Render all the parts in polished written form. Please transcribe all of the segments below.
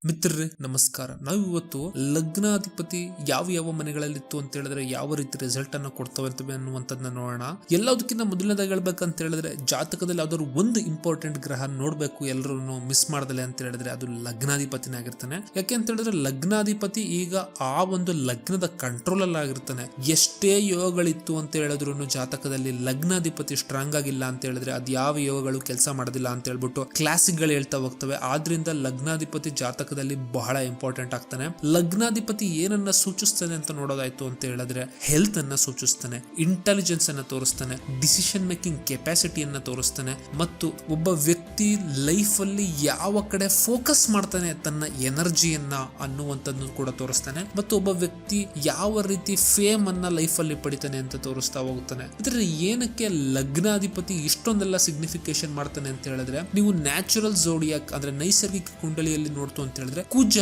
ಮಿತ್ರರೇ ನಮಸ್ಕಾರ. ನಾವು ಇವತ್ತು ಲಗ್ನಾಧಿಪತಿ ಯಾವ ಮನೆಗಳಲ್ಲಿತ್ತು ಅಂತ ಹೇಳಿದ್ರೆ ಯಾವ ರೀತಿ ರಿಸಲ್ಟ್ ಅನ್ನು ಕೊಡ್ತವೆ ಅನ್ನುವಂಥದ್ದನ್ನ ನೋಡೋಣ. ಎಲ್ಲದಕ್ಕಿಂತ ಮೊದಲನೇದಾಗಿ ಹೇಳ್ಬೇಕಂತ ಹೇಳಿದ್ರೆ ಜಾತಕದಲ್ಲಿ ಯಾವ್ದಾದ್ರು ಒಂದು ಇಂಪಾರ್ಟೆಂಟ್ ಗ್ರಹ ನೋಡ್ಬೇಕು ಎಲ್ಲರೂ ಮಿಸ್ ಮಾಡದಲೆ ಅಂತ ಹೇಳಿದ್ರೆ ಅದು ಲಗ್ನಾಧಿಪತಿನೇ ಆಗಿರ್ತಾನೆ. ಯಾಕೆ ಅಂತ ಹೇಳಿದ್ರೆ ಲಗ್ನಾಧಿಪತಿ ಈಗ ಆ ಒಂದು ಲಗ್ನದ ಕಂಟ್ರೋಲ್ ಅಲ್ಲಿ ಆಗಿರ್ತಾನೆ. ಎಷ್ಟೇ ಯೋಗಗಳಿತ್ತು ಅಂತ ಹೇಳಿದ್ರು ಜಾತಕದಲ್ಲಿ ಲಗ್ನಾಧಿಪತಿ ಸ್ಟ್ರಾಂಗ್ ಆಗಿಲ್ಲ ಅಂತ ಹೇಳಿದ್ರೆ ಅದು ಯಾವ ಯೋಗಗಳು ಕೆಲಸ ಮಾಡೋದಿಲ್ಲ ಅಂತ ಹೇಳ್ಬಿಟ್ಟು ಕ್ಲಾಸಿಕ್ ಗಳು ಹೇಳ್ತಾ ಹೋಗ್ತವೆ. ಆದ್ರಿಂದ ಲಗ್ನಾಧಿಪತಿ ಜಾತಕದಲ್ಲಿ ಬಹಳ ಇಂಪಾರ್ಟೆಂಟ್ ಆಗ್ತಾನೆ. ಲಗ್ನಾಧಿಪತಿ ಏನನ್ನ ಸೂಚಿಸ್ತಾನೆ ಅಂತ ನೋಡೋದಾಯ್ತು ಅಂತ ಹೇಳಿದ್ರೆ ಹೆಲ್ತ್ ಅನ್ನ ಸೂಚಿಸ್ತಾನೆ, ಇಂಟೆಲಿಜೆನ್ಸ್ ಅನ್ನ ತೋರಿಸ್ತಾನೆ, ಡಿಸಿಷನ್ ಮೇಕಿಂಗ್ ಕೆಪಾಸಿಟಿಯನ್ನ ತೋರಿಸ್ತಾನೆ ಮತ್ತು ಒಬ್ಬ ವ್ಯಕ್ತಿ ಲೈಫ್ ಅಲ್ಲಿ ಯಾವ ಕಡೆ ಫೋಕಸ್ ಮಾಡ್ತಾನೆ ತನ್ನ ಎನರ್ಜಿಯನ್ನ ಅನ್ನುವಂಥದ್ದನ್ನು ಕೂಡ ತೋರಿಸ್ತಾನೆ ಮತ್ತು ಒಬ್ಬ ವ್ಯಕ್ತಿ ಯಾವ ರೀತಿ ಫೇಮ್ ಅನ್ನ ಲೈಫ್ ಅಲ್ಲಿ ಪಡಿತಾನೆ ಅಂತ ತೋರಿಸ್ತಾ ಹೋಗ್ತಾನೆ. ಇದ್ರೆ ಏನಕ್ಕೆ ಲಗ್ನಾಧಿಪತಿ ಇಷ್ಟೊಂದೆಲ್ಲ ಸಿಗ್ನಿಫಿಕೇಶನ್ ಮಾಡ್ತಾನೆ ಅಂತ ಹೇಳಿದ್ರೆ ನೀವು ನ್ಯಾಚುರಲ್ ಝೋಡಿಯಾಕ್ ಅಂದ್ರೆ ನೈಸರ್ಗಿಕ ಕುಂಡಲಿಯಲ್ಲಿ ನೋಡ್ತು ಅಂತ ಹೇಳಿದ್ರೆ ಕುಜ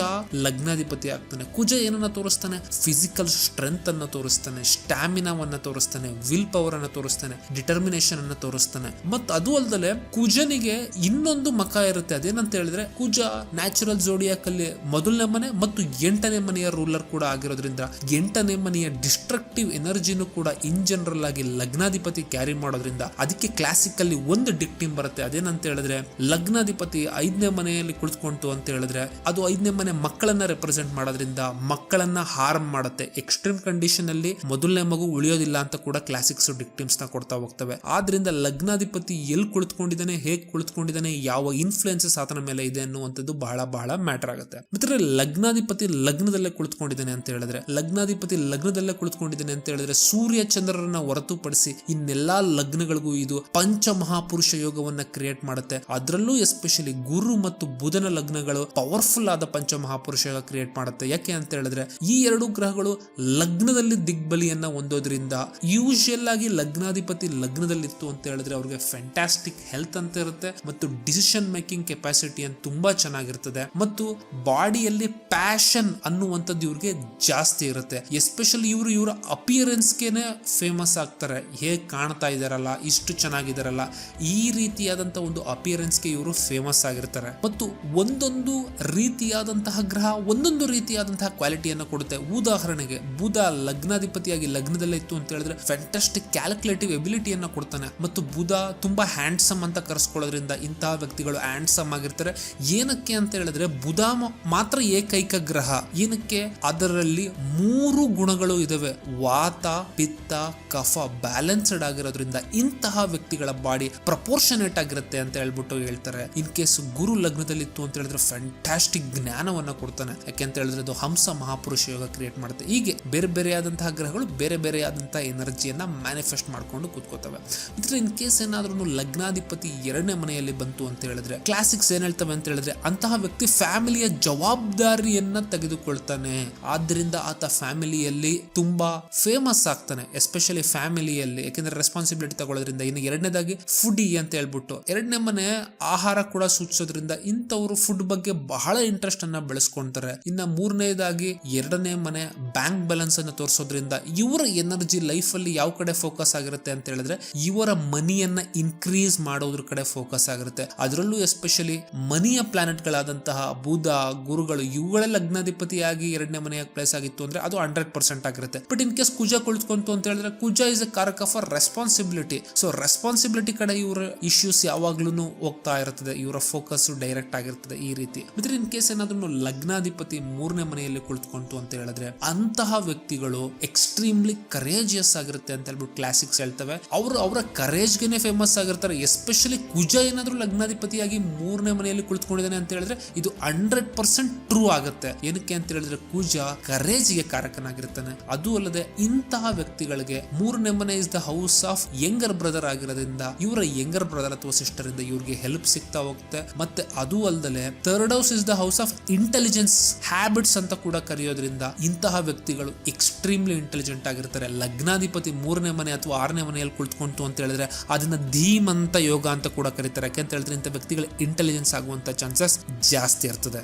ಲಗ್ನಾಧಿಪತಿ ಆಗ್ತಾನೆ. ಕುಜ ಏನನ್ನ ತೋರಿಸ್ತಾನೆ? ಫಿಸಿಕಲ್ ಸ್ಟ್ರೆಂತ್ ಅನ್ನ ತೋರಿಸ್ತಾನೆ, ಸ್ಟಾಮಿನಾವನ್ನ ತೋರಿಸ್ತಾನೆ, ವಿಲ್ ಪವರ್ ಅನ್ನ ತೋರಿಸ್ತಾನೆ, ಡಿಟರ್ಮಿನೇಷನ್ ಅನ್ನ ತೋರಿಸ್ತಾನೆ. ಮತ್ತು ಅದು ಅಲ್ಲದೆ ಕುಜನಿಗೆ ಇನ್ನೊಂದು ಮಖ ಇರುತ್ತೆ. ಅದೇನಂತ ಹೇಳಿದ್ರೆ ಕುಜ ನ್ಯಾಚುರಲ್ ಝೋಡಿಯಾಕ್ ಅಲ್ಲಿ ಮೊದಲನೇ ಮನೆ ಮತ್ತು 8ನೇ ಮನೆಯ ರೂಲರ್ ಕೂಡ ಆಗಿರೋದ್ರಿಂದ 8ನೇ ಮನೆಯ ಡಿಸ್ಟ್ರಕ್ಟಿವ್ ಎನರ್ಜಿನೂ ಕೂಡ ಇನ್ ಜನರಲ್ ಆಗಿ ಲಗ್ನಾಧಿಪತಿ ಕ್ಯಾರಿ ಮಾಡೋದ್ರಿಂದ ಅದಕ್ಕೆ ಕ್ಲಾಸಿಕ್ ಅಲ್ಲಿ ಒಂದು ಡಿಕ್ಟಿಮ್ ಬರುತ್ತೆ. ಅದೇನಂತ ಹೇಳಿದ್ರೆ ಲಗ್ನಾಧಿಪತಿ 5ನೇ ಮನೆಯಲ್ಲಿ ಕುಳಿತುಕೊಂತು ಅಂತ ಹೇಳಿದ್ರೆ ಅದು 5ನೇ ಮನೆ ಮಕ್ಕಳನ್ನ ರೆಪ್ರೆಸೆಂಟ್ ಮಾಡೋದ್ರಿಂದ ಮಕ್ಕಳನ್ನ ಹಾರ್ಮ್ ಮಾಡುತ್ತೆ. ಎಕ್ಸ್ಟ್ರೀಮ್ ಕಂಡೀಷನ್ ಅಲ್ಲಿ ಮೊದಲನೇ ಮಗು ಉಳಿಯೋದಿಲ್ಲ ಅಂತ ಕೂಡ ಕ್ಲಾಸಿಕ್ಸ್ ಡಿಕ್ಟಿಮ್ಸ್ ನ ಕೊಡ್ತಾ ಹೋಗ್ತವೆ. ಆದ್ರಿಂದ ಲಗ್ನಾಧಿಪತಿ ಎಲ್ಲಿ ಕುಳಿತುಕೊಂಡಿದ್ದಾನೆ, ಹೇಗೆ ಕುಳಿತುಕೊಂಡಿದ್ದಾನೆ, ಯಾವ ಇನ್ಫ್ಲುಯೆನ್ಸಸ್ ಆತನ ಮೇಲೆ ಇದೆ ಅನ್ನುವಂಥದ್ದು ಬಹಳ ಬಹಳ ಮ್ಯಾಟರ್ ಆಗುತ್ತೆ. ಮತ್ತೆ ಲಗ್ನಾಧಿಪತಿ ಲಗ್ನದಲ್ಲೇ ಕುಳಿತುಕೊಂಡಿದ್ದಾನೆ ಅಂತ ಹೇಳಿದ್ರೆ ಸೂರ್ಯ ಚಂದ್ರರನ್ನ ಹೊರತುಪಡಿಸಿ ಇನ್ನೆಲ್ಲಾ ಲಗ್ನಗಳಿಗೂ ಇದು ಪಂಚಮಹಾಪುರುಷ ಯೋಗವನ್ನ ಕ್ರಿಯೇಟ್ ಮಾಡುತ್ತೆ. ಅದರಲ್ಲೂ ಎಸ್ಪೆಷಲಿ ಗುರು ಮತ್ತು ಬುಧನ ಲಗ್ನಗಳು ಪವರ್ಫುಲ್ ಆದ ಪಂಚಮಹಾಪುರುಷ ಯೋಗ ಕ್ರಿಯೇಟ್ ಮಾಡುತ್ತೆ. ಯಾಕೆ ಅಂತ ಹೇಳಿದ್ರೆ ಈ ಎರಡು ಗ್ರಹಗಳು ಲಗ್ನದಲ್ಲಿ ದಿಗ್ಬಲಿಯನ್ನ ಹೊಂದೋದ್ರಿಂದ ಯೂಶುವಲ್ ಆಗಿ ಲಗ್ನಾಧಿಪತಿ ಲಗ್ನದಲ್ಲಿತ್ತು ಅಂತ ಹೇಳಿದ್ರೆ ಅವ್ರಿಗೆ ಫ್ಯಾಂಟಾಸ್ಟಿಕ್ ಹೆಲ್ತ್ ಅಂತ ಇರುತ್ತೆ ಮತ್ತು ಡಿಸಿಷನ್ ಮೇಕಿಂಗ್ ಕೆಪಾಸಿಟಿ ಅಂತ ತುಂಬಾ ಚೆನ್ನಾಗಿರ್ತದೆ ಮತ್ತು ಬಾಡಿಯಲ್ಲಿ ಪ್ಯಾಷನ್ ಅನ್ನುವಂಥದ್ದು ಇವ್ರಿಗೆ ಜಾಸ್ತಿ ಇರುತ್ತೆ. ಎಸ್ಪೆಷಲಿ ಇವರ ಅಪಿಯರೆನ್ಸ್ಗೆನೆ ಫೇಮಸ್ ಆಗ್ತಾರೆ. ಹೇಗೆ ಕಾಣ್ತಾ ಇದಾರಲ್ಲ, ಇಷ್ಟು ಚೆನ್ನಾಗಿದಾರಲ್ಲ, ಈ ರೀತಿಯಾದಂತಹ ಒಂದು ಅಪಿಯರೆನ್ಸ್ಗೆ ಇವರು ಫೇಮಸ್ ಆಗಿರ್ತಾರೆ. ಮತ್ತು ಒಂದೊಂದು ರೀತಿಯಾದಂತಹ ಗ್ರಹ ಒಂದೊಂದು ರೀತಿಯಾದಂತಹ ಕ್ವಾಲಿಟಿಯನ್ನು ಕೊಡುತ್ತೆ. ಉದಾಹರಣೆಗೆ ಬುಧ ಲಗ್ನಾಧಿಪತಿಯಾಗಿ ಲಗ್ನದಲ್ಲೇ ಇತ್ತು ಅಂತ ಹೇಳಿದ್ರೆ ಫ್ಯಾಂಟಾಸ್ಟಿಕ್ ಕ್ಯಾಲ್ಕುಲೇಟಿವ್ ಎಬಿಲಿಟಿಯನ್ನ ಕೊಡ್ತಾನೆ ಮತ್ತು ಬುಧ ತುಂಬಾ ಹ್ಯಾಂಡ್ಸಮ್ ಅಂತ ಕರೆಸ್ಕೊಳ್ಳೋದ್ರಿಂದ ಇಂತಹ ವ್ಯಕ್ತಿಗಳು ಹ್ಯಾಂಡ್ಸಮ್ ಆಗಿರ್ತಾರೆ. ಏನಕ್ಕೆ ಅಂತ ಹೇಳಿದ್ರೆ ಬುಧ ಮಾತ್ರ ಏಕೈಕ ಗ್ರಹ. ಏನಕ್ಕೆ? ಅದರಲ್ಲಿ 3 ಗುಣಗಳು ಇದಾವೆ. ವಾತ, ಪಿತ್ತ, ಕಫ ಬ್ಯಾಲೆನ್ಸ್ಡ್ ಆಗಿರೋದ್ರಿಂದ ಇಂತಹ ವ್ಯಕ್ತಿಗಳ ಬಾಡಿ ಪ್ರಪೋರ್ಷನೇಟ್ ಆಗಿರುತ್ತೆ ಅಂತ ಹೇಳ್ಬಿಟ್ಟು ಹೇಳ್ತಾರೆ. ಇನ್ ಕೇಸ್ ಗುರು ಲಗ್ನದಲ್ಲಿತ್ತು ಅಂತ ಹೇಳಿದ್ರೆ ಫ್ಯಾಂಟಾಸ್ಟಿಕ್ ಜ್ಞಾನವನ್ನ ಕೊಡ್ತಾನೆ. ಯಾಕೆ ಅಂತ ಹೇಳಿದ್ರೆ ಅದು ಹಂಸ ಮಹಾಪುರುಷ ಯೋಗ ಕ್ರಿಯೇಟ್ ಮಾಡುತ್ತೆ. ಹೀಗೆ ಬೇರೆ ಬೇರೆಯಾದಂತಹ ಗ್ರಹಗಳು ಬೇರೆ ಬೇರೆಯಾದಂತಹ ಎನರ್ಜಿಯನ್ನ ಮ್ಯಾನಿಫೆಸ್ಟ್ ಮಾಡ್ಕೊಂಡು ಕೂತ್ಕೋತವೆ. ಇನ್ ಕೇಸ್ ಏನಾದ್ರೂ ಲಗ್ನಾಧಿಪತಿ 2ನೇ ಮನೆಯಲ್ಲಿ ಬಂತು ಅಂತ ಹೇಳಿದ್ರೆ ಕ್ಲಾಸಿಕ್ಸ್ ಏನ್ ಹೇಳ್ತವೆ ಅಂತ ಹೇಳಿದ್ರೆ ಅಂತಹ ವ್ಯಕ್ತಿ ಫ್ಯಾಮಿಲಿಯ ಜವಾಬ್ದಾರಿಯನ್ನ ತೆಗೆದುಕೊಳ್ತಾನೆ. ಆದ್ರಿಂದ ಆತ ಫ್ಯಾಮಿಲಿಯಲ್ಲಿ ತುಂಬಾ ಫೇಮಸ್ ಆಗ್ತಾನೆ, ಎಸ್ಪೆಷಲಿ ಫ್ಯಾಮಿಲಿಯಲ್ಲಿ. ಯಾಕೆಂದ್ರೆ ರೆಸ್ಪಾನ್ಸಿಬಿಲಿಟಿ ತಗೊಳ್ಳೋದ್ರಿಂದ. ಇನ್ನು 2ನೇದಾಗಿ ಫುಡಿ ಅಂತ ಹೇಳ್ಬಿಟ್ಟು 2ನೇ ಮನೆ ಆಹಾರ ಕೂಡ ಸೂಚಿಸೋದ್ರಿಂದ ಇಂಥವ್ರು ಫುಡ್ ಬಗ್ಗೆ ಬಹಳ ಇಂಟ್ರೆಸ್ಟ್ ಅನ್ನ ಬೆಳೆಸ್ಕೊಂತಾರೆ. ಇನ್ನ 3ನೇದಾಗಿ 2ನೇ ಮನೆ ಬ್ಯಾಂಕ್ ಬ್ಯಾಲೆನ್ಸ್ ಅನ್ನು ತೋರಿಸೋದ್ರಿಂದ ಇವರ ಎನರ್ಜಿ ಲೈಫ್ ಅಲ್ಲಿ ಯಾವ ಕಡೆ ಫೋಕಸ್ ಆಗಿರುತ್ತೆ ಅಂತ ಹೇಳಿದ್ರೆ ಇವರ ಮನಿಯನ್ನ ಇನ್ಕ್ರೀಸ್ ಮಾಡೋದ್ರ ಕಡೆ ಫೋಕಸ್ ಆಗಿರುತ್ತೆ. ಅದರಲ್ಲೂ ಎಸ್ಪೆಷಲಿ ಮನಿಯ ಪ್ಲಾನೆಟ್ ಗಳಾದಂತಹ ಬುಧ, ಗುರುಗಳು ಇವುಗಳೇ ಲಗ್ನಾಧಿಪತಿಯಾಗಿ 2ನೇ ಮನೆಯ ಪ್ಲೇಸ್ ಆಗಿತ್ತು ಅಂದ್ರೆ ಅದು 100% ಆಗಿರುತ್ತೆ. ಬಟ್ ಇನ್ ಕೇಸ್ ಕುಜ ಕುಳಿತುಕೊಂತು ಅಂತ ಹೇಳಿದ್ರೆ ಕುಜ ಇಸ್ ಎ ಕಾರಕ ಫಾರ್ ರೆಸ್ಪಾನ್ಸಿಬಿಲಿಟಿ. ಸೊ ರೆಸ್ಪಾನ್ಸಿಬಿಲಿಟಿ ಕಡೆ ಇವರ ಇಶ್ಯೂಸ್ ಯಾವಾಗ್ಲೂ ಹೋಗ್ತಾ ಇರ್ತದೆ, ಇವರ ಫೋಕಸ್ ಡೈರೆಕ್ಟ್ ಆಗಿರ್ತದೆ. ಈ ರೀತಿ ಮತ್ತೆ ಇನ್ ಕೇಸ್ ಏನಾದ್ರೂ ಲಗ್ನಾಧಿಪತಿ 3ನೇ ಮನೆಯಲ್ಲಿ ಕುಳಿತುಕೊಂತು ಅಂತ ಹೇಳಿದ್ರೆ ಅಂತಹ ವ್ಯಕ್ತಿಗಳು ಎಕ್ಸ್ಟ್ರೀಮ್ಲಿ ಕರೇಜಿಯಸ್ ಆಗಿರುತ್ತೆ ಅಂತ ಹೇಳ್ಬಿಟ್ಟು ಕ್ಲಾಸಿಕ್ಸ್ ಹೇಳ್ತವೆ. ಅವರ ಕರೇಜ್ಗೆನೆ ಫೇಮಸ್ ಆಗಿರ್ತಾರೆ. ಎಸ್ಪೆಷಲಿ ಕುಜ ಏನಾದ್ರೂ ಲಗ್ನಾಧಿಪತಿಯಾಗಿ 3ನೇ ಮನೆಯಲ್ಲಿ ಕುಳಿತುಕೊಂಡಿದ್ದಾನೆ ಅಂತ ಹೇಳಿದ್ರೆ ಇದು 100% ಟ್ರೂ ಆಗುತ್ತೆ. ಏನಕ್ಕೆ ಅಂತ ಹೇಳಿದ್ರೆ ಕುಜ ಕರೇಜ್ಗೆ ಕಾರಕನಾಗಿರ್ತಾನೆ. ಅದು ಅಲ್ಲದೆ ಇಂತಹ ವ್ಯಕ್ತಿಗಳಿಗೆ 3ನೇ ಮನೆ is the house of younger brother ಆಗಿರೋದ್ರಿಂದ ಇವರ ಯಂಗರ್ ಬ್ರದರ್ ಅಥವಾ ಸಿಸ್ಟರ್ ಇಂದ ಇವ್ರಿಗೆ ಹೆಲ್ಪ್ ಸಿಗ್ತಾ ಹೋಗುತ್ತೆ. ಮತ್ತೆ ಅದು ಅಲ್ಲದೆ 3rd house is the house of intelligence habits ಅಂತ ಕೂಡ ಕರೆಯೋದ್ರಿಂದ ಇಂತಹ ವ್ಯಕ್ತಿಗಳು ಎಕ್ಸ್ಟ್ರೀಮ್ಲಿ ಇಂಟೆಲಿಜೆಂಟ್ ಆಗಿರ್ತಾರೆ. ಲಗ್ನಾಧಿಪತಿ 3ನೇ ಮನೆ ಅಥವಾ 6ನೇ ಮನೆಯಲ್ಲಿ ಕುಳಿತುಕೊಂತು ಅಂತ ಹೇಳಿದ್ರೆ ಅದನ್ನ ಧೀಮಂತ ಯೋಗ ಅಂತ ಕೂಡ ಕರೀತಾರೆ. ಯಾಕೆ ಅಂತ ಹೇಳಿದ್ರೆ ಇಂಥ ವ್ಯಕ್ತಿಗಳು ಇಂಟೆಲಿಜೆನ್ಸ್ ಆಗುವಂತ ಚಾನ್ಸಸ್ ಜಾಸ್ತಿ ಇರ್ತದೆ.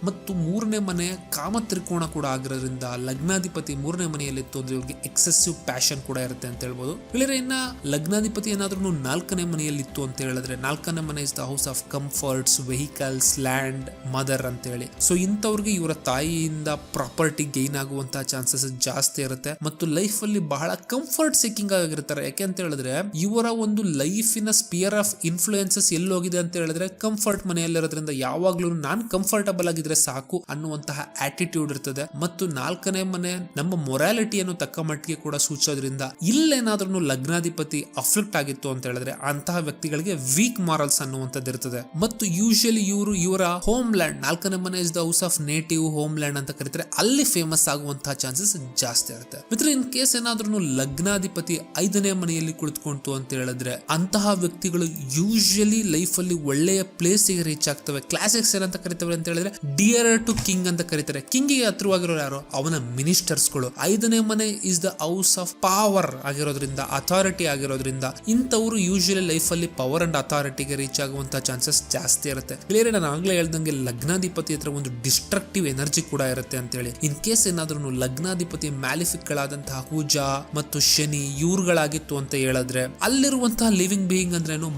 ಮತ್ತು 3ನೇ ಮನೆ ಕಾಮ ತ್ರಿಕೋಣ ಕೂಡ ಆಗಿರೋದ್ರಿಂದ ಲಗ್ನಾಧಿಪತಿ 3ನೇ ಮನೆಯಲ್ಲಿತ್ತು ಅಂದ್ರೆ ಇವ್ರಿಗೆ ಎಕ್ಸೆಸಿವ್ ಪ್ಯಾಷನ್ ಕೂಡ ಇರುತ್ತೆ ಅಂತ ಹೇಳ್ಬೋದು. ಇನ್ನ ಲಗ್ನಾಧಿಪತಿ ಏನಾದ್ರೂ 4ನೇ ಮನೆಯಲ್ಲಿ ಇತ್ತು ಅಂತ ಹೇಳಿದ್ರೆ 4ನೇ ಮನೆ is the house of comforts, vehicles, land, mother mother ಅಂತ ಹೇಳಿ. ಸೊ ಇಂಥವ್ರಿಗೆ ಇವರ ತಾಯಿಯಿಂದ ಪ್ರಾಪರ್ಟಿ ಗೈನ್ ಆಗುವಂತಹ ಚಾನ್ಸಸ್ ಜಾಸ್ತಿ ಇರುತ್ತೆ ಮತ್ತು ಲೈಫ್ ಅಲ್ಲಿ ಬಹಳ ಕಂಫರ್ಟ್ ಸಿಕ್ಕಿಂಗ್ ಆಗಿರ್ತಾರೆ. ಯಾಕೆ ಅಂತ ಹೇಳಿದ್ರೆ ಇವರ ಒಂದು ಲೈಫಿನ ಸ್ಪಿಯರ್ ಆಫ್ ಇನ್ಫ್ಲೂಯೆನ್ಸಸ್ ಎಲ್ಲಿ ಹೋಗಿದೆ ಅಂತ ಹೇಳಿದ್ರೆ ಕಂಫರ್ಟ್ ಮನೆಯಲ್ಲಿರೋದ್ರಿಂದ ಯಾವಾಗ್ಲೂ ನಾನ್ ಕಂಫರ್ಟಬಲ್ ಆಗಿದ್ರೆ ಸಾಕು ಅನ್ನುವಂತಹ ಆಟಿಟ್ಯೂಡ್ ಇರ್ತದೆ. ಮತ್ತು ನಾಲ್ಕನೇ ಮನೆ ನಮ್ಮ ಮೊರಾಲಿಟಿಯನ್ನು ತಕ್ಕ ಮಟ್ಟಿಗೆ ಕೂಡ ಸೂಚಿಸೋದ್ರಿಂದ ಇಲ್ಲೇನಾದ್ರೂ ಲಗ್ನಾಧಿಪತಿ ಅಫ್ಲಿಕ್ಟ್ ಆಗಿತ್ತು ಅಂತ ಹೇಳಿದ್ರೆ ಅಂತಹ ವ್ಯಕ್ತಿಗಳಿಗೆ ವೀಕ್ ಮಾರಲ್ಸ್ ಅನ್ನುವಂಥದ್ದು ಇರ್ತದೆ. ಮತ್ತು ಯೂಶಲಿ ಇವರ ಹೋಮ್ ಲ್ಯಾಂಡ್, ನಾಲ್ಕನೇ ಮನೆ is the house of native home land ಅಂತ ಕರೀತಾರೆ, ಅಲ್ಲಿ ಫೇಮಸ್ ಆಗುವಂತಹ ಚಾನ್ಸಸ್ ಜಾಸ್ತಿ ಇರುತ್ತೆ. ಮಿತ್ರ, ಇನ್ ಕೇಸ್ ಏನಾದ್ರೂ ಲಗ್ನಾಧಿಪತಿ 5ನೇ ಮನೆಯಲ್ಲಿ ಕುಳಿತುಕೊಂತು ಅಂತ ಹೇಳಿದ್ರೆ ಅಂತಹ ವ್ಯಕ್ತಿಗಳು ಯೂಶಲಿ ಲೈಫ್ ಅಲ್ಲಿ ಒಳ್ಳೆಯ ಪ್ಲೇಸ್ ಗೆ ರೀಚ್ ಆಗ್ತವೆ. ಕ್ಲಾಸಿಕ್ಸ್ ಏನಂತ ಕರಿತವೆ ಅಂತ ಹೇಳಿದ್ರೆ ಡಿಯರ್ ಟು ಕಿಂಗ್ ಅಂತ ಕರೀತಾರೆ. ಕಿಂಗಿಗೆ ಹತ್ರವಾಗಿರೋರು ಯಾರು? ಅವನ ಮಿನಿಸ್ಟರ್ಸ್ ಗಳು. 5ನೇ ಮನೆ is the house of power ಆಗಿರೋದ್ರಿಂದ, ಅಥಾರಿಟಿ ಆಗಿರೋದ್ರಿಂದ ಇಂಥವ್ರು ಯೂಶಲಿ ಲೈಫ್ ಅಲ್ಲಿ ಪವರ್ ಅಂಡ್ ಅಥಾರಿಟಿಗೆ ರೀಚ್ ಆಗುವಂತಹ ಚಾನ್ಸಸ್ ಜಾಸ್ತಿ ಇರುತ್ತೆ. ಕ್ಲಿಯರ್, ನಾನು ಆಗ್ಲೇ ಹೇಳ್ದಂಗೆ ಲಗ್ನಾಧಿಪತಿ ಹತ್ರ ಒಂದು ಡಿಸ್ಟ್ರಕ್ಟಿವ್ ಎನರ್ಜಿ ಕೂಡ ಇರುತ್ತೆ ಅಂತ ಹೇಳಿ. ಇನ್ ಕೇಸ್ ಏನಾದ್ರೂ ಲಗ್ನಾಧಿಪತಿ ಮ್ಯಾಲಿಫಿಕ್ ಗಳಾದಂತಹ ಕುಜ ಮತ್ತು ಶನಿ ಇವ್ರುಗಳಾಗಿತ್ತು ಅಂತ ಹೇಳಿದ್ರೆ ಅಲ್ಲಿರುವಂತಹ ಲಿವಿಂಗ್ ಬೀಯಿಂಗ್ ಅಂದ್ರೇನು?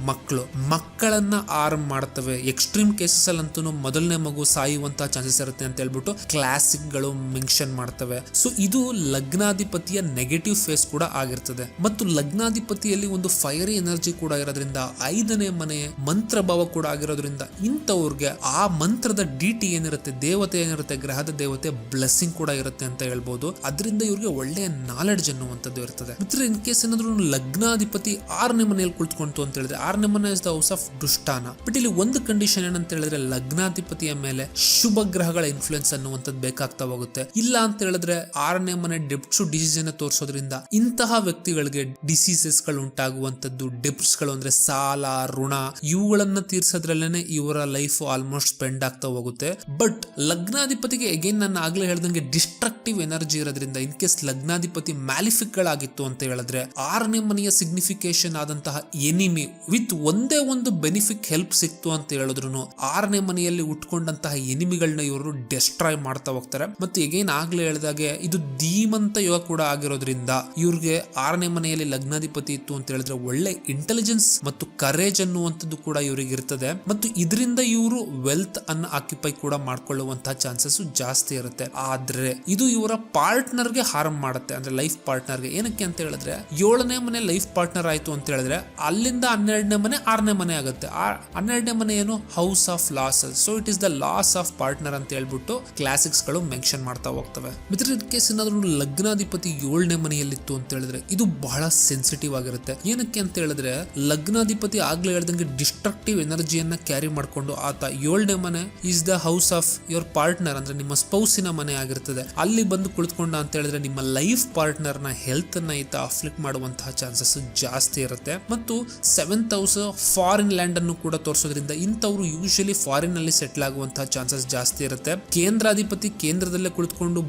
ಮಕ್ಕಳನ್ನ ಆರ್ಮ್ ಮಾಡ್ತವೆ. ಎಕ್ಸ್ಟ್ರೀಮ್ ಕೇಸಸ್ ಅಲ್ಲಂತೂ ಮೊದಲನೇ ಮಗು ಸಾಯುವಂತಹ ಚಾನ್ಸಸ್ ಇರುತ್ತೆ ಅಂತ ಹೇಳ್ಬಿಟ್ಟು ಕ್ಲಾಸಿಕ್ ಗಳು ಮೆನ್ಷನ್ ಮಾಡ್ತವೆ. ಸೊ ಇದು ಲಗ್ನಾಧಿಪತಿಯ ನೆಗೆಟಿವ್ ಫೇಸ್ ಕೂಡ ಆಗಿರ್ತದೆ. ಮತ್ತು ಲಗ್ನಾಧಿಪತಿಯಲ್ಲಿ ಒಂದು ಫೈರಿ ಎನರ್ಜಿ ಕೂಡ ಇರೋದ್ರಿಂದ 5ನೇ ಮನೆ ಮಂತ್ರ ಭಾವ ಕೂಡ ಆಗಿರೋದ್ರಿಂದ ಇಂಥವ್ರಿಗೆ ಆ ಮಂತ್ರದ ಡಿಟಿ ಏನಿರುತ್ತೆ, ದೇವತೆ ಏನಿರುತ್ತೆ, ಗ್ರಹದ ದೇವತೆ ಬ್ಲೆಸ್ಸಿಂಗ್ ಕೂಡ ಇರುತ್ತೆ ಅಂತ ಹೇಳ್ಬೋದು. ಅದರಿಂದ ಇವ್ರಿಗೆ ಒಳ್ಳೆಯ ನಾಲೆಡ್ಜ್ ಅನ್ನುವಂಥದ್ದು ಇರ್ತದೆ. ಮಿತ್ರ, ಇನ್ ಕೇಸ್ ಏನಾದ್ರೂ ಲಗ್ನಾಧಿಪತಿ 6ನೇ ಮನೆಯಲ್ಲಿ ಕುಳಿತುಕೊಂತು ಅಂತ ಹೇಳಿದ್ರೆ 6ನೇ ಮನೆ ಇಸ್ ದ ಹೌಸ್ ಆಫ್ ದುಷ್ಟಾನ. ಬಟ್ ಇಲ್ಲಿ ಒಂದು ಕಂಡೀಷನ್ ಏನಂತ ಹೇಳಿದ್ರೆ ಲಗ್ನಾಧಿಪತಿಯ ಮೇಲೆ ಶುಭ ಗ್ರಹಗಳ ಇನ್ಫ್ಲುಯೆನ್ಸ್ ಅನ್ನುವಂಥದ್ದು ಬೇಕಾಗ್ತಾ ಹೋಗುತ್ತೆ. ಇಲ್ಲ ಅಂತ ಹೇಳಿದ್ರೆ 6ನೇ ಮನೆ ಡೆಬ್ಟ್ಸ್ ಡಿಸೀಸ್ ಅನ್ನು ತೋರಿಸೋದ್ರಿಂದ ಇಂತಹ ವ್ಯಕ್ತಿಗಳಿಗೆ ಡಿಸೀಸಸ್ ಗಳು ಉಂಟಾಗುವಂತದ್ದು, ಡೆಬ್ಟ್ಸ್ ಗಳು ಅಂದ್ರೆ ಸಾಲ, ಋಣ, ಇವುಗಳನ್ನ ತೀರ್ಸೋದ್ರಲ್ಲೇನೆ ಇವರ ಲೈಫ್ ಆಲ್ಮೋಸ್ಟ್ ಸ್ಪೆಂಡ್ ಆಗ್ತಾ ಹೋಗುತ್ತೆ. ಬಟ್ ಲಗ್ನಾಧಿಪತಿಗೆ ಅಗೇನ್ ನಾನು ಆಗ್ಲೇ ಹೇಳ್ದಂಗೆ ಡಿಸ್ಟ್ರಕ್ಟಿವ್ ಎನರ್ಜಿ ಇರೋದ್ರಿಂದ ಇನ್ ಕೇಸ್ ಲಗ್ನಾಧಿಪತಿ ಮ್ಯಾಲಿಫಿಕ್ ಗಳಾಗಿತ್ತು ಅಂತ ಹೇಳಿದ್ರೆ 6ನೇ ಮನೆಯ ಸಿಗ್ನಿಫಿಕೇಶನ್ ಆದಂತಹ ಎನಿಮಿ ವಿತ್ ಒಂದೇ ಒಂದು ಬೆನಿಫಿಕ್ ಹೆಲ್ಪ್ ಸಿಕ್ತು ಅಂತ ಹೇಳಿದ್ರು 6ನೇ ಮನೆಯಲ್ಲಿ ಉಟ್ಕೊಂಡಂತಹ ಎನಿಮಿಗಳನ್ನ ಇವರು ಡೆಸ್ಟ್ರಾಯ್ ಮಾಡ್ತಾ ಹೋಗ್ತಾರೆ. ಮತ್ತೆ ಅಗೇನ್ ಆಗ್ಲೇ ಹೇಳಿದಾಗೆ ಇದು ಧೀಮಂತ ಯೋಗ ಕೂಡ ಆಗಿರೋದ್ರಿಂದ ಇವ್ರಿಗೆ 6ನೇ ಮನೆಯಲ್ಲಿ ಲಗ್ನಾಧಿಪತಿ ಇತ್ತು ಅಂತ ಹೇಳಿದ್ರೆ ಒಳ್ಳೆ ಇಂಟೆಲಿಜೆನ್ಸ್ ಮತ್ತು ಕರೇಜ್ ಅನ್ನುವಂಥದ್ದು ಕೂಡ ಇವರಿಗೆ ಇರ್ತದೆ. ಮತ್ತು ಇದರಿಂದ ಇವರು ವೆಲ್ತ್ ಅನ್ನು ಆಕ್ಯುಪೈ ಕೂಡ ಮಾಡ್ಕೊಳ್ಳುವಂತಹ ಚಾನ್ಸಸ್ ಜಾಸ್ತಿ ಇರುತ್ತೆ. ಆದ್ರೆ ಇದು ಇವರ ಪಾರ್ಟ್ನರ್ ಗೆ ಹಾರ್ಮ್ ಮಾಡುತ್ತೆ, ಅಂದ್ರೆ ಲೈಫ್ ಪಾರ್ಟ್ನರ್ ಗೆ. ಏನಕ್ಕೆ ಅಂತ ಹೇಳಿದ್ರೆ 7ನೇ ಮನೆ ಲೈಫ್ ಪಾರ್ಟ್ನರ್ ಆಯ್ತು ಅಂತ ಹೇಳಿದ್ರೆ ಅಲ್ಲಿಂದ 12ನೇ ಮನೆ 6ನೇ ಮನೆ ಆಗುತ್ತೆ. 12ನೇ ಮನೆ ಏನು? House of losses. So it is the loss of partner ಅಂತ ಹೇಳ್ಬಿಟ್ಟು ಕ್ಲಾಸಿಕ್ಸ್ ಗಳು ಮೆನ್ಷನ್ ಮಾಡ್ತಾ ಹೋಗ್ತವೆ. ಮಿತ್ರ, ಕೇಸ್ ಏನಾದ್ರೂ ಲಗ್ನಾಧಿಪತಿ 7ನೇ ಮನೆಯಲ್ಲಿತ್ತು ಅಂತ ಹೇಳಿದ್ರೆ ಇದು ಬಹಳ ಸೆನ್ಸಿಟಿವ್ ಆಗಿರುತ್ತೆ. ಏನಕ್ಕೆ ಅಂತ ಹೇಳಿದ್ರೆ ಲಗ್ನಾಧಿಪತಿ ಆಗ್ಲೇ ಹೇಳ್ದಂಗೆ ಡಿಸ್ಟ್ರಕ್ಟಿವ್ ಎನರ್ಜಿಯನ್ನ ಕ್ಯಾರಿ ಮಾಡ್ಕೊಂಡು ಆತ 7ನೇ ಮನೆ is the house of your partner, ಅಂದ್ರೆ ನಿಮ್ಮ ಸ್ಪೌಸಿನ ಮನೆ ಆಗಿರ್ತದೆ. ಅಲ್ಲಿ ಬಂದು ಕುಳಿತುಕೊಂಡ ಅಂತ ಹೇಳಿದ್ರೆ ನಿಮ್ಮ ಲೈಫ್ ಪಾರ್ಟ್ನರ್ ನ ಹೆಲ್ತ್ ಅನ್ನ ಈತ ಅಫ್ಲಿಕ್ಟ್ ಮಾಡುವಂತಹ ಚಾನ್ಸಸ್ ಜಾಸ್ತಿ ಇರುತ್ತೆ. ಮತ್ತು 7th ಹೌಸ್ ಫಾರಿನ್ ಲ್ಯಾಂಡ್ ಅನ್ನು ಕೂಡ ತೋರಿಸೋದ್ರಿಂದ ಇಂಥವ್ರು ಯೂಶಲಿ ಫಾರಿನ್ ಅಲ್ಲಿ ಸೆಟ್ಲ್ ಆಗುವಂತಹ ಚಾನ್ಸಸ್ ಜಾಸ್ತಿ ಇರುತ್ತೆ. ಕೇಂದ್ರಾಧಿಪತಿ ಕೇಂದ್ರದಲ್ಲೇ ಕುಳಿತುಕೊಂಡು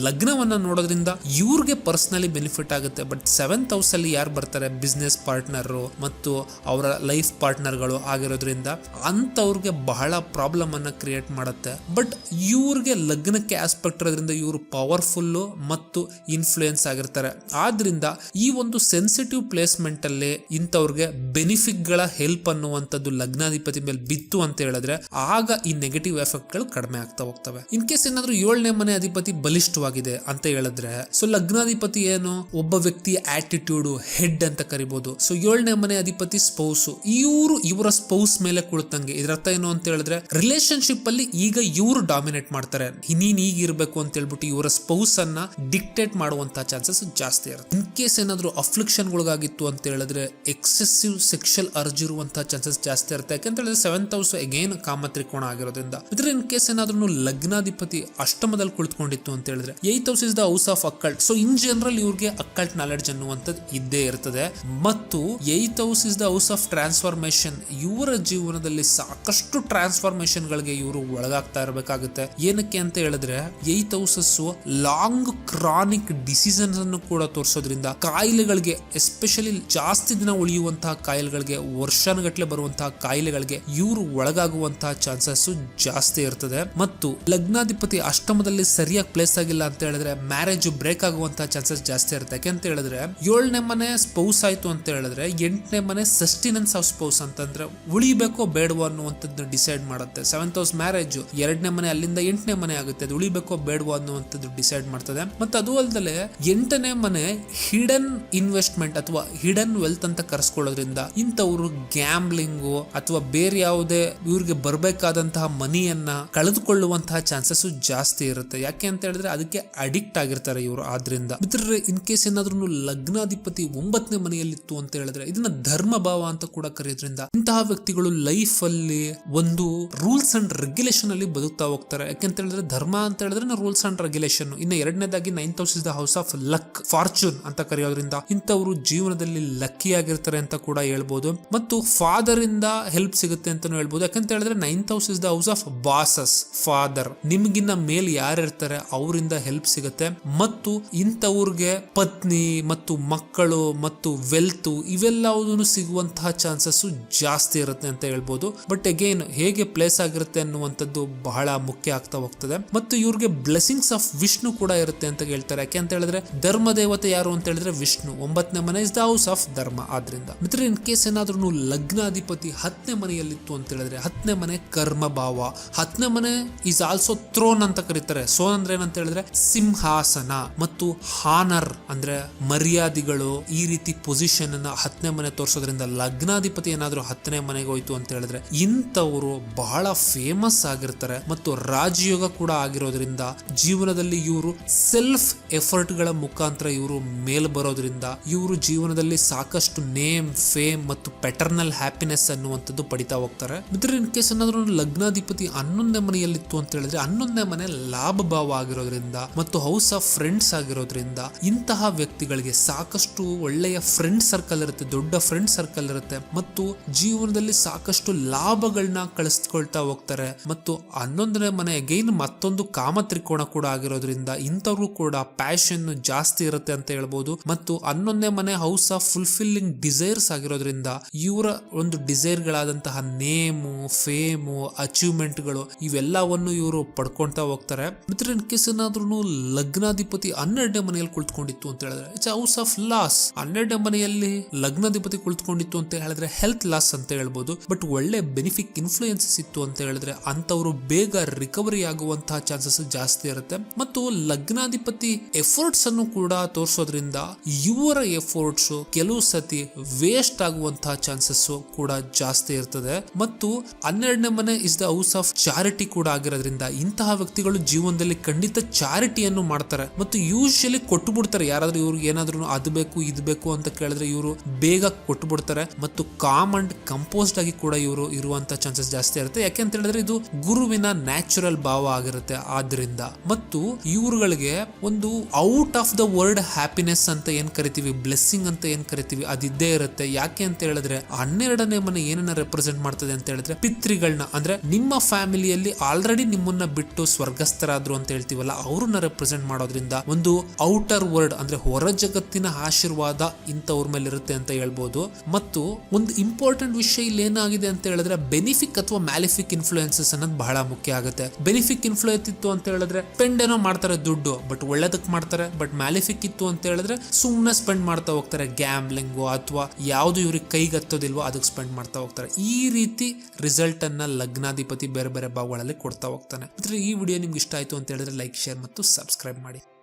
ಲಗ್ನವನ್ನ ನೋಡೋದ್ರಿಂದ ಇವ್ರಿಗೆ ಪರ್ಸನಲಿ ಬೆನಿಫಿಟ್ ಆಗುತ್ತೆ. ಬಟ್ 7th ಹೌಸ್ ಅಲ್ಲಿ ಯಾರು ಬರ್ತಾರೆ? ಬಿಸ್ನೆಸ್ ಪಾರ್ಟ್ನರ್ ಮತ್ತು ಅವರ ಲೈಫ್ ಪಾರ್ಟ್ನರ್ಗಳು ಆಗಿರೋದ್ರಿಂದ ಅಂತವ್ರಿಗೆ ಬಹಳ ಪ್ರಾಬ್ಲಮ್ ಅನ್ನ ಕ್ರಿಯೇಟ್ ಮಾಡುತ್ತೆ. ಬಟ್ ಇವ್ರಿಗೆ ಲಗ್ನಕ್ಕೆ ಆಸ್ಪೆಕ್ಟ್ ಇರೋದ್ರಿಂದ ಇವರು ಪವರ್ಫುಲ್ ಮತ್ತು ಇನ್ಫ್ಲೂಯೆನ್ಸ್ ಆಗಿರ್ತಾರೆ. ಆದ್ರಿಂದ ಈ ಒಂದು ಸೆನ್ಸಿಟಿವ್ ಪ್ಲೇಸ್ಮೆಂಟ್ ಅಲ್ಲಿ ಇಂಥವ್ರಿಗೆ ಬೆನಿಫಿಟ್ ಗಳ ಹೆಲ್ಪ್ ಅನ್ನುವಂಥದ್ದು ಲಗ್ನಾಧಿಪತಿ ಮೇಲೆ ಬಿತ್ತು ಅಂತ ಹೇಳಿದ್ರೆ ಆಗ ಈ ನೆಗೆಟಿವ್ ಎಫೆಕ್ಟ್ ಗಳು ಕಡಿಮೆ ಆಗ್ತಾ ಹೋಗ್ತವೆ. ಇನ್ ಕೇಸ್ ಏನಾದ್ರೂ 7ನೇ ಮನೆ ಅಧಿಪತಿ ಬಲಿಷ್ಠವಾಗಿದೆ ಅಂತ ಹೇಳಿದ್ರೆ ಸೊ ಲಗ್ನಾಧಿಪತಿ ಏನು? ಒಬ್ಬ ವ್ಯಕ್ತಿಯ ಆಟಿಟ್ಯೂಡ್, ಹೆಡ್ ಅಂತ ಕರಿಬಹುದು. ಸೊ 7ನೇ ಮನೆ ಅಧಿಪತಿ ಸ್ಪೌಸ್, ಇವರ ಸ್ಪೌಸ್ ಮೇಲೆ ಕುಳಿತಂಗೆ. ಇದರ ಅರ್ಥ ಏನು ಅಂತ ಹೇಳಿದ್ರೆ ರಿಲೇಶನ್ಶಿಪ್ ಅಲ್ಲಿ ಈಗ ಇವರು ಡಾಮಿನೇಟ್ ಮಾಡ್ತಾರೆ, ನೀನ್ ಈಗ ಇರ್ಬೇಕು ಅಂತ ಹೇಳ್ಬಿಟ್ಟು ಇವರ ಸ್ಪೌಸ್ ಅನ್ನ ಡಿಕ್ಟೇಟ್ ಮಾಡುವಂತಹ ಚಾನ್ಸಸ್ ಜಾಸ್ತಿ ಇರುತ್ತೆ. ಇನ್ ಕೇಸ್ ಏನಾದ್ರೂ ಅಫ್ಲಿಕ್ಷನ್ ಗಳಿಗಾಗಿತ್ತು ಅಂತ ಹೇಳಿದ್ರೆ ಎಕ್ಸೆಸಿವ್ ಸೆಕ್ಷುಯಲ್ ಅರ್ಜ್ ಇರುವಂತಹ ಚಾನ್ಸಸ್ ಜಾಸ್ತಿ ಇರುತ್ತೆ. ಯಾಕಂತ ಹೇಳಿದ್ರೆ 7th ಹೌಸ್ ಅಗೇನ್ ಕಾಮ ತ್ರಿಕೋಣ ಆಗಿರೋದ್ರಿಂದ. ಇದ್ರ ಇನ್ ಕೇಸ್ ಏನಾದ್ರೂ ಲಗ್ನಾಧಿಪತಿ ಅಷ್ಟಮದಲ್ಲಿ ಕುಳಿತುಕೊಂಡಿತ್ತು ಅಂತ ಹೇಳಿದ್ರೆ 8th house is the house of occult. So in general ಇವ್ರಿಗೆ ಅಕಲ್ಟ್ ನಾಲೆಡ್ಜ್ ಅನ್ನುವಂಥದ್ದು ಇದ್ದೇ ಇರ್ತದೆ. ಮತ್ತು 8th house is the house of transformation. ಇವರ ಜೀವನದಲ್ಲಿ ಸಾಕಷ್ಟು ಟ್ರಾನ್ಸ್ಫಾರ್ಮೇಶನ್ ಗಳಿಗೆ ಇವರು ಒಳಗಾಗ್ತಾ ಇರಬೇಕಾಗುತ್ತೆ. ಏನಕ್ಕೆ ಅಂತ ಹೇಳಿದ್ರೆ 8th houses long chronic diseases ಅನ್ನು ಕೂಡ ತೋರಿಸೋದ್ರಿಂದ ಕಾಯಿಲೆಗಳಿಗೆ, ಎಸ್ಪೆಷಲಿ ಜಾಸ್ತಿ ದಿನ ಉಳಿಯುವಂತಹ ಕಾಯಿಲೆಗಳಿಗೆ, ವರ್ಷಾನುಗಟ್ಟಲೆ ಬರುವಂತಹ ಕಾಯಿಲೆಗಳಿಗೆ ಇವರು ಒಳಗಾಗುವಂತಹ ಚಾನ್ಸಸ್ ಜಾಸ್ತಿ ಇರ್ತದೆ. ಮತ್ತು ಲಗ್ನಾಧಿಪತಿ ಅಷ್ಟಮದಲ್ಲಿ ಸರಿಯಾಗಿ ಪ್ಲೇಸ್ ಆಗಿಲ್ಲ ಅಂತ ಹೇಳಿದ್ರೆ ಮ್ಯಾರೇಜ್ ಬ್ರೇಕ್ ಆಗುವಂತಹ ಚಾನ್ಸಸ್ ಜಾಸ್ತಿ ಇರುತ್ತೆ. ಯಾಕೆ ಅಂತ ಹೇಳಿದ್ರೆ 7ನೇ ಮನೆ ಸ್ಪೌಸ್ ಆಯ್ತು ಅಂತ ಹೇಳಿದ್ರೆ 8ನೇ ಮನೆ ಸಸ್ಟಿನೆನ್ಸ್ ಆಫ್ ಸ್ಪೌಸ್ ಅಂತಂದ್ರೆ ಉಳಿಬೇಕೋ ಬೇಡವೋ ಅನ್ನುವಂಥದ್ದು ಡಿಸೈಡ್ ಮಾಡುತ್ತೆ. 7th ಹೌಸ್ ಮ್ಯಾರೇಜ್ 2ನೇ ಮನೆ ಅಲ್ಲಿಂದ 8ನೇ ಮನೆ ಆಗುತ್ತೆ. ಅದು ಉಳಿಬೇಕೋ ಬೇಡವೋ ಅನ್ನುವಂಥದ್ದು ಡಿಸೈಡ್ ಮಾಡ್ತದೆ. ಮತ್ತೆ ಅದು ಅಲ್ಲದೆ 8ನೇ ಮನೆ ಹಿಡನ್ ಇನ್ವೆಸ್ಟ್ಮೆಂಟ್ ಅಥವಾ ಹಿಡನ್ ವೆಲ್ತ್ ಅಂತ ಕರೆಸ್ಕೊಳ್ಳೋದ್ರಿಂದ ಇಂಥವ್ರು ಗ್ಯಾಮ್ಲಿಂಗು ಅಥವಾ ಬೇರೆ ಯಾವುದೇ ಇವ್ರಿಗೆ ಬರ್ಬೇಕಾದಂತಹ ಮನಿಯನ್ನ ಕಳೆದುಕೊಳ್ಳುವಂತಹ ಚಾನ್ಸಸ್ ಜಾಸ್ತಿ ಇರುತ್ತೆ. ಯಾಕೆ ಅಂತ ಹೇಳಿದ್ರೆ ಅದಕ್ಕೆ ಅಡಿಕ್ಟ್ ಆಗಿರ್ತಾರೆ ಇವರು. ಆದ್ರಿಂದ ಮಿತ್ರರೇ, ಇನ್ ಕೇಸ್ ಏನಾದ್ರೂ ಲಗ್ನಾಧಿಪತಿ 9ನೇ ಮನೆಯಲ್ಲಿತ್ತು ಅಂತ ಹೇಳಿದ್ರೆ ಇದನ್ನ ಧರ್ಮ ಭಾವ ಅಂತ ಕೂಡ ಕರೆಯೋದ್ರಿಂದ ಇಂತಹ ವ್ಯಕ್ತಿಗಳು ಲೈಫ್ ಅಲ್ಲಿ ಒಂದು ರೂಲ್ಸ್ ಅಂಡ್ ರೆಗ್ಯುಲೇಷನ್ ಅಲ್ಲಿ ಬದುಕ್ತಾ ಹೋಗ್ತಾರೆ. ಯಾಕೆಂತ ಹೇಳಿದ್ರೆ ಧರ್ಮ ಅಂತ ಹೇಳಿದ್ರೆ ರೂಲ್ಸ್ ಅಂಡ್ ರೆಗ್ಯುಲೇಷನ್. ಇನ್ನು 2ನೇದಾಗಿ 9th house is the house of luck, fortune ಅಂತ ಕರೆಯೋದ್ರಿಂದ ಇಂಥವ್ರು ಜೀವನದಲ್ಲಿ ಲಕ್ಕಿ ಆಗಿರ್ತಾರೆ ಅಂತ ಕೂಡ ಹೇಳ್ಬೋದು. ಮತ್ತು ಫಾದರ್ ಇಂದ ಹೆಲ್ಪ್ ಸಿಗುತ್ತೆ ಅಂತಾನು ಹೇಳ್ಬೋದು. ಯಾಕಂತ ಹೇಳಿದ್ರೆ 9th house is the house of bosses, father, ನಿಮ್ಗಿನ್ನ ಮೇಲೆ ಯಾರಿರ್ತಾರೆ ಅವರಿಂದ ಹೆಲ್ಪ್ ಸಿಗುತ್ತೆ. ಮತ್ತು ಇಂಥವ್ರಿಗೆ ಪತ್ನಿ ಮತ್ತು ಮಕ್ಕಳು ಮತ್ತು ವೆಲ್ತ್ ಇವೆಲ್ಲವುದನ್ನು ಸಿಗುವಂತಹ ಚಾನ್ಸಸ್ ಜಾಸ್ತಿ ಇರುತ್ತೆ ಅಂತ ಹೇಳ್ಬೋದು. ಬಟ್ ಅಗೇನ್ ಹೇಗೆ ಪ್ಲೇಸ್ ಆಗಿರುತ್ತೆ ಅನ್ನುವಂಥದ್ದು ಬಹಳ ಮುಖ್ಯ ಆಗ್ತಾ ಹೋಗ್ತದೆ. ಮತ್ತು ಇವ್ರಿಗೆ ಬ್ಲೆಸಿಂಗ್ಸ್ ಆಫ್ ವಿಷ್ಣು ಕೂಡ ಇರುತ್ತೆ ಅಂತ ಹೇಳ್ತಾರೆ. ಯಾಕೆ ಅಂತ ಹೇಳಿದ್ರೆ ಧರ್ಮ ದೇವತೆ ಯಾರು ಅಂತ ಹೇಳಿದ್ರೆ ವಿಷ್ಣು. 9ನೇ ಮನೆ ಇಸ್ ದ ಹೌಸ್ ಆಫ್ ಧರ್ಮ. ಆದ್ರಿಂದ ಮಿತ್ರ, ಇನ್ ಕೇಸ್ ಏನಾದ್ರೂ ಲಗ್ನಾಧಿಪತಿ 10ನೇ ಮನೆಯಲ್ಲಿತ್ತು ಅಂತ ಹೇಳಿದ್ರೆ 10ನೇ ಮನೆ ಕರ್ಮ ಭಾವ. 10ನೇ ಮನೆ ಈಸ್ ಆಲ್ಸೋ ಥ್ರೋನ್ ಅಂತ ಕರೀತಾರೆ. ಸೋ ಅಂದ್ರೆ ಏನಂತ ಹೇಳಿದ್ರೆ ಸಿಂಹಾಸನ ಮತ್ತು ಹಾನರ್ ಅಂದ್ರೆ ಮರ್ಯಾದೆಗಳು, ಈ ರೀತಿ ಪೊಸಿಷನ್ ಅನ್ನ 10ನೇ ಮನೆ ತೋರಿಸೋದ್ರಿಂದ ಲಗ್ನಾಧಿಪತಿ ಏನಾದ್ರೂ 10ನೇ ಮನೆಗೆ ಹೋಯ್ತು ಅಂತ ಹೇಳಿದ್ರೆ ಇಂಥವ್ರು ಬಹಳ ಫೇಮಸ್ ಆಗಿರ್ತಾರೆ. ಮತ್ತು ರಾಜಯೋಗ ಕೂಡ ಆಗಿರೋದ್ರಿಂದ ಜೀವನದಲ್ಲಿ ಇವರು ಸೆಲ್ಫ್ ಎಫರ್ಟ್ ಗಳ ಮುಖಾಂತರ ಇವರು ಮೇಲ್ ಬರೋದ್ರಿಂದ ಇವರು ಜೀವನದಲ್ಲಿ ಸಾಕಷ್ಟು ನೇಮ್, ಫೇಮ್ ಮತ್ತು ಪೆಟರ್ನಲ್ ಹ್ಯಾಪಿನೆಸ್ ಅನ್ನುವಂಥದ್ದು ಪಡಿತಾ ಹೋಗ್ತಾರೆ. ಮಿತ್ರ, ಇನ್ ಕೇಸ್ ಏನಾದ್ರೂ ಲಗ್ನಾಧಿಪತಿ 11ನೇ ಮನೆಯಲ್ಲಿತ್ತು ಅಂತ ಹೇಳಿದ್ರೆ 11ನೇ ಮನೆ ಲಾಭ ಭಾವ ಆಗಿರೋದ್ರಿಂದ ಮತ್ತು ಹೌಸ್ ಆಫ್ ಫ್ರೆಂಡ್ಸ್ ಆಗಿರೋದ್ರಿಂದ ಇಂತಹ ವ್ಯಕ್ತಿಗಳಿಗೆ ಸಾಕಷ್ಟು ಒಳ್ಳೆಯ ಫ್ರೆಂಡ್ ಸರ್ಕಲ್ ಇರುತ್ತೆ, ದೊಡ್ಡ ಫ್ರೆಂಡ್ ಸರ್ಕಲ್ ಇರುತ್ತೆ ಮತ್ತು ಜೀವನದಲ್ಲಿ ಸಾಕಷ್ಟು ಲಾಭಗಳನ್ನ ಕಳಿಸ್ಕೊಳ್ತಾ ಹೋಗ್ತಾರೆ. ಮತ್ತು 11ನೇ ಮನೆ ಅಗೈನ್ ಮತ್ತೊಂದು ಕಾಮ ತ್ರಿಕೋಣ ಕೂಡ ಆಗಿರೋದ್ರಿಂದ ಇಂಥವ್ರು ಕೂಡ ಪ್ಯಾಷನ್ ಜಾಸ್ತಿ ಇರುತ್ತೆ ಅಂತ ಹೇಳ್ಬೋದು. ಮತ್ತು 11ನೇ ಮನೆ ಹೌಸ್ ಆಫ್ ಫುಲ್ಫಿಲ್ಲಿಂಗ್ ಡಿಸೈರ್ಸ್ ಆಗಿರೋದ್ರಿಂದ ಇವರ ಒಂದು ಡಿಸೈರ್ ಗಳಾದಂತಹ ನೇಮು, ಫೇಮು, ಅಚೀವ್ಮೆಂಟ್ ಗಳು ಇವೆಲ್ಲವನ್ನು ಇವರು ಪಡ್ಕೊಳ್ತಾ ಹೋಗ್ತಾರೆ. ಮಿತ್ರ, ಇನ್ ಕೇಸ್ ಏನಾದ್ರೂ ಲಗ್ನಾಧಿಪತಿ 12ನೇ ಮನೆಯಲ್ಲಿ ಕುಳಿತುಕೊಂಡಿತ್ತು ಅಂತ ಹೇಳಿದ್ರೆ ಇಟ್ಸ್ ಹೌಸ್ ಆಫ್ ಲಾಸ್. 12ನೇ ಮನೆಯಲ್ಲಿ ಲಗ್ನಾಧಿಪತಿ ಕುಳಿತುಕೊಂಡಿತ್ತು ಅಂತ ಹೇಳಿದ್ರೆ ಹೆಲ್ತ್ ಲಾಸ್ ಅಂತ ಹೇಳ್ಬೋದು. ಬಟ್ ಒಳ್ಳೆ ಬೆನಿಫಿಕ್ ಇನ್ಫ್ಲೂಯೆನ್ಸಸ್ ಇತ್ತು ಅಂತ ಹೇಳಿದ್ರೆ ಅಂತವರು ಬೇಗ ರಿಕವರಿ ಆಗುವಂತಹ ಚಾನ್ಸಸ್ ಜಾಸ್ತಿ ಇರುತ್ತೆ. ಮತ್ತು ಲಗ್ನಾಧಿಪತಿ ಎಫರ್ಟ್ಸ್ ಅನ್ನು ಕೂಡ ತೋರಿಸೋದ್ರಿಂದ ಇವರ ಎಫರ್ಟ್ಸ್ ಕೆಲವು ಸತಿ ವೇಸ್ಟ್ ಆಗುವಂತಹ ಚಾನ್ಸಸ್ ಕೂಡ ಜಾಸ್ತಿ ಇರ್ತದೆ. ಮತ್ತು 12ನೇ ಮನೆ is the house of charity ಕೂಡ ಆಗಿರೋದ್ರಿಂದ ಇಂತಹ ವ್ಯಕ್ತಿಗಳು ಜೀವನದಲ್ಲಿ ಖಂಡಿತ ಚಾರಿಟಿಯನ್ನು ಮಾಡ್ತಾರೆ ಮತ್ತು ಯೂಶಲಿ ಕೊಟ್ಟು ಬಿಡ್ತಾರೆ. ಯಾರಾದ್ರೂ ಇವ್ರಿಗೆ ಏನಾದ್ರೂ ಅದು ಬೇಕು ಇದು ಬೇಕು ಅಂತ ಕೇಳಿದ್ರೆ ಇವರು ಬೇಗ ಕೊಟ್ಟು ಬಿಡ್ತಾರೆ. ಮತ್ತು ಕಾಮ್ ಅಂಡ್ ಕಂಪೋಸ್ಡ್ ಆಗಿ ಕೂಡ ಇವರು ಇರುವಂತ ಚಾನ್ಸಸ್ ಜಾಸ್ತಿ ಇರುತ್ತೆ. ಯಾಕೆ ಅಂತ ಹೇಳಿದ್ರೆ ಇದು ಗುರುವಿನ ನ್ಯಾಚುರಲ್ ಭಾವ ಆಗಿರುತ್ತೆ. ಆದ್ರಿಂದ ಮತ್ತು ಇವ್ರುಗಳಿಗೆ ಒಂದು out of the world happiness ಅಂತ ಏನ್ ಕರಿತೀವಿ, ಬ್ಲೆಸ್ಸಿಂಗ್ ಅಂತ ಏನ್ ಕರಿತೀವಿ, ಅದಿದ್ದೇ ಇರುತ್ತೆ. ಯಾಕೆ ಅಂತ ಹೇಳಿದ್ರೆ 12ನೇ ಮನೆ ಏನನ್ನ ರೆಪ್ರೆಸೆಂಟ್ ಮಾಡ್ತದೆ ಅಂತ ಹೇಳಿದ್ರೆ ಪಿತೃಗಳನ್ನ, ಅಂದ್ರೆ ನಿಮ್ಮ ಫ್ಯಾಮಿಲಿಯಲ್ಲಿ ಆಲ್ರೆಡಿ ನಿಮ್ಮನ್ನ ಬಿಟ್ಟು ಸ್ವರ್ಗಸ್ಥರಾದ್ರು ಅಂತ ಹೇಳ್ತೀವಲ್ಲ ಅವ್ರನ್ನ ರೆಪ್ರೆಸೆಂಟ್ ಮಾಡೋದ್ರಿಂದ ಒಂದು ಔಟರ್ ವರ್ಲ್ಡ್ ಅಂದ್ರೆ ಹೊರ ಜಗತ್ತಿನ ಆಶೀರ್ವಾದ ಇಂಥವ್ರ ಮೇಲೆ ಇರುತ್ತೆ ಅಂತ ಹೇಳ್ಬೋದು. ಮತ್ತು ಒಂದು ಇಂಪಾರ್ಟೆಂಟ್ ವಿಷಯ ಇಲ್ಲಿ ಏನಾಗಿದೆ ಅಂತ ಹೇಳಿದ್ರೆ ಬೆನಿಫಿಕ್ ಅಥವಾ ಮ್ಯಾಲಿಫಿಕ್ ಇನ್ಫ್ಲೂಯೆನ್ಸಸ್ ಅನ್ನೋದು ಬಹಳ ಮುಖ್ಯ ಆಗುತ್ತೆ. ಬೆನಿಫಿಕ್ ಇನ್ಫ್ಲೂಯೆನ್ಸ್ ಇತ್ತು ಅಂತ ಹೇಳಿದ್ರೆ ಸ್ಪೆಂಡ್ ಏನೋ ಮಾಡ್ತಾರೆ ದುಡ್ಡು, ಬಟ್ ಒಳ್ಳೇದಕ್ಕೆ ಮಾಡ್ತಾರೆ. ಬಟ್ ಮ್ಯಾಲಿಫಿಕ್ ಇತ್ತು ಅಂತ ಹೇಳಿದ್ರೆ ಸುಮ್ಮನೆ ಸ್ಪೆಂಡ್ ಮಾಡ್ತಾ ಹೋಗ್ತಾರೆ, ಗ್ಯಾಮ್ಲಿಂಗು ಅಥವಾ ಯಾವ್ದು ಇವ್ರಿಗೆ ಕೈಗೆ ಹತ್ತೋದಿಲ್ವೋ ಅದಕ್ಕೆ ಸ್ಪೆಂಡ್ ಮಾಡ್ತಾ ಹೋಗ್ತಾರೆ. ಈ ರೀತಿ ರಿಸಲ್ಟ್ ಅನ್ನ ಲಗ್ನಾಧಿಪತಿ ಬೇರೆ ಬೇರೆ ಭಾವಗಳಲ್ಲಿ ಕೊಡ್ತಾ ಹೋಗ್ತಾನೆ. ಈ ವಿಡಿಯೋ ನಿಮ್ಗೆ ಇಷ್ಟ ಆಯ್ತು ಅಂತ ಹೇಳಿದ್ರೆ ಲೈಕ್, ಶೇರ್ ಮತ್ತು ಸಬ್ಸ್ಕ್ರೈಬ್ ಮಾಡಿ.